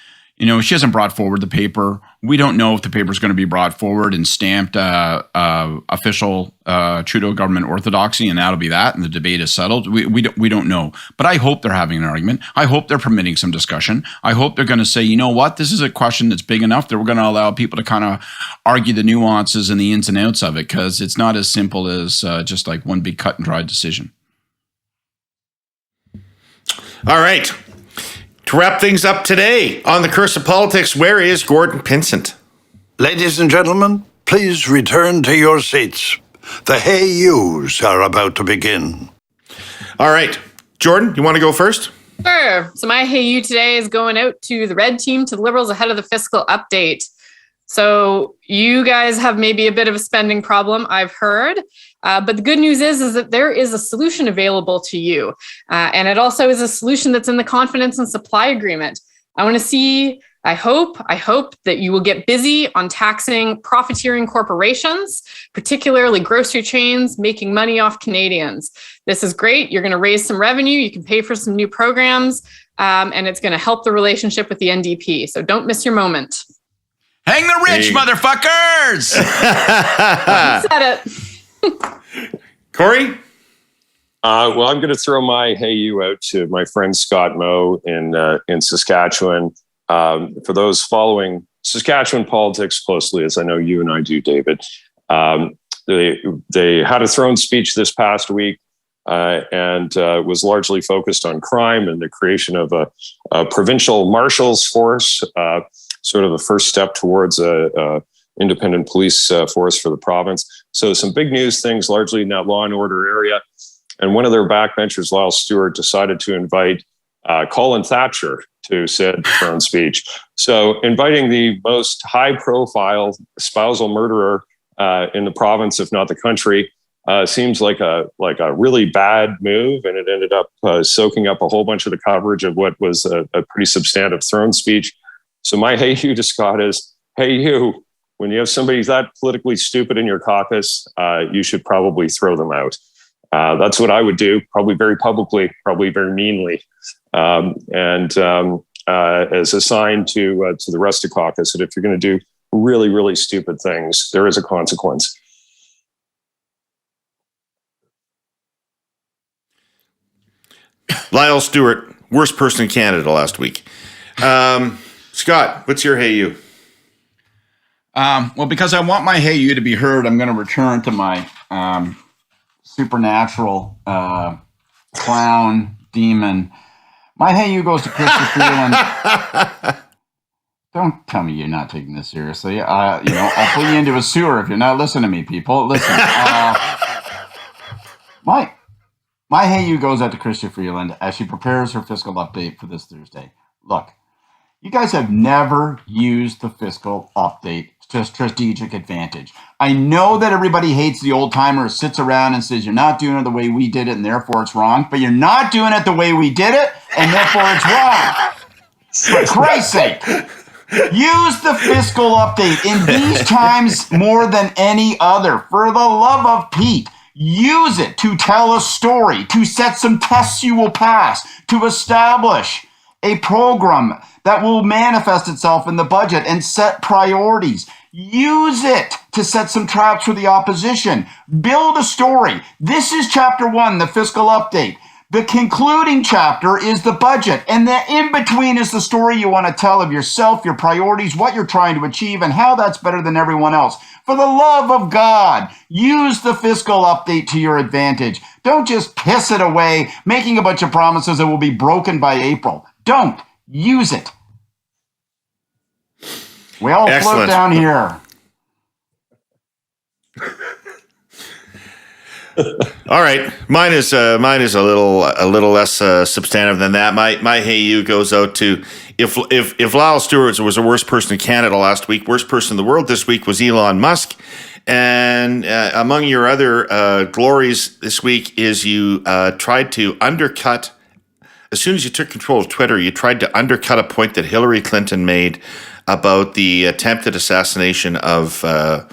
She hasn't brought forward the paper. We don't know if the paper is going to be brought forward and stamped official Trudeau government orthodoxy, and that'll be that, and the debate is settled. We don't know. But I hope they're having an argument. I hope they're permitting some discussion. I hope they're going to say, you know what, this is a question that's big enough that we're going to allow people to kind of argue the nuances and the ins and outs of it, because it's not as simple as just like one big cut and dry decision. All right. To wrap things up today on The Curse of Politics, where is Gordon Pinsent? Ladies and gentlemen, please return to your seats. The Hey Yous are about to begin. All right. Jordan, you want to go first? Sure. So my Hey You today is going out to the Red team, to the Liberals ahead of the fiscal update. So you guys have maybe a bit of a spending problem, I've heard. But the good news is that there is a solution available to you. And it also is a solution that's in the confidence and supply agreement. I hope that you will get busy on taxing profiteering corporations, particularly grocery chains, making money off Canadians. This is great. You're going to raise some revenue. You can pay for some new programs, and it's going to help the relationship with the NDP. So don't miss your moment. Hang the rich, motherfuckers! You said it. Kory? Well, I'm going to throw my Hey You out to my friend Scott Moe in Saskatchewan. For those following Saskatchewan politics closely, as I know you and I do, David, they had a throne speech this past week and was largely focused on crime and the creation of a provincial marshal's force, sort of the first step towards a independent police force for the province. So some big news things, largely in that law and order area. And one of their backbenchers, Lyle Stewart, decided to invite Colin Thatcher to said throne speech. So inviting the most high-profile spousal murderer in the province, if not the country, seems like a really bad move, and it ended up soaking up a whole bunch of the coverage of what was a pretty substantive throne speech. So my Hey You to Scott is, hey you, when you have somebody that politically stupid in your caucus, you should probably throw them out. That's what I would do, probably very publicly, probably very meanly. And as a sign to the rest of caucus that if you're going to do really, really stupid things, there is a consequence. Lyle Stewart, worst person in Canada last week. Scott, what's your hey you? Well, because I want my hey you to be heard, I'm going to return to my supernatural clown demon. My hey you goes to Christopher Freeland. Don't tell me you're not taking this seriously. I'll put you into a sewer if you're not listening to me, people. Listen. My hey you goes out to Christopher Freeland as she prepares her fiscal update for this Thursday. Look, you guys have never used the fiscal update to strategic advantage. I know that everybody hates the old timer who sits around and says you're not doing it the way we did it and therefore it's wrong, but you're not doing it the way we did it and therefore it's wrong. For Christ's sake, use the fiscal update in these times more than any other. For the love of Pete, use it to tell a story, to set some tests you will pass, to establish a program that will manifest itself in the budget and set priorities. Use it to set some traps for the opposition. Build a story. This is chapter 1, the fiscal update. The concluding chapter is the budget, and the in-between is the story you want to tell of yourself, your priorities, what you're trying to achieve, and how that's better than everyone else. For the love of God, use the fiscal update to your advantage. Don't just piss it away, making a bunch of promises that will be broken by April. Don't. Use it. We all float down here. All right, mine is a little less substantive than that. My hey you goes out to if Lyle Stewart was the worst person in Canada last week, worst person in the world this week was Elon Musk, and among your other glories this week is you tried to undercut. As soon as you took control of Twitter, you tried to undercut a point that Hillary Clinton made about the attempted assassination of Speaker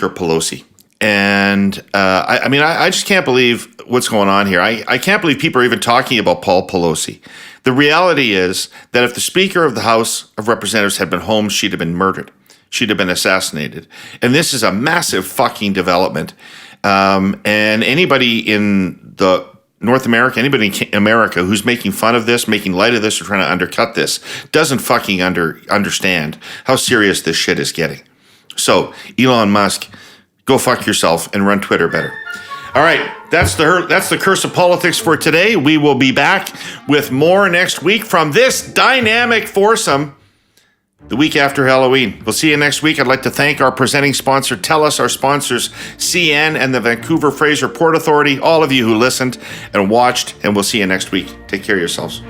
Pelosi. And I just can't believe what's going on here. I can't believe people are even talking about Paul Pelosi. The reality is that if the Speaker of the House of Representatives had been home, she'd have been murdered. She'd have been assassinated. And this is a massive fucking development. And anybody in the North America, anybody in America who's making fun of this, making light of this, or trying to undercut this, doesn't fucking understand how serious this shit is getting. So, Elon Musk, go fuck yourself and run Twitter better. All right, that's the curse of politics for today. We will be back with more next week from this dynamic foursome the week after Halloween. We'll see you next week. I'd like to thank our presenting sponsor, TELUS, our sponsors, CN and the Vancouver Fraser Port Authority, all of you who listened and watched, and we'll see you next week. Take care of yourselves.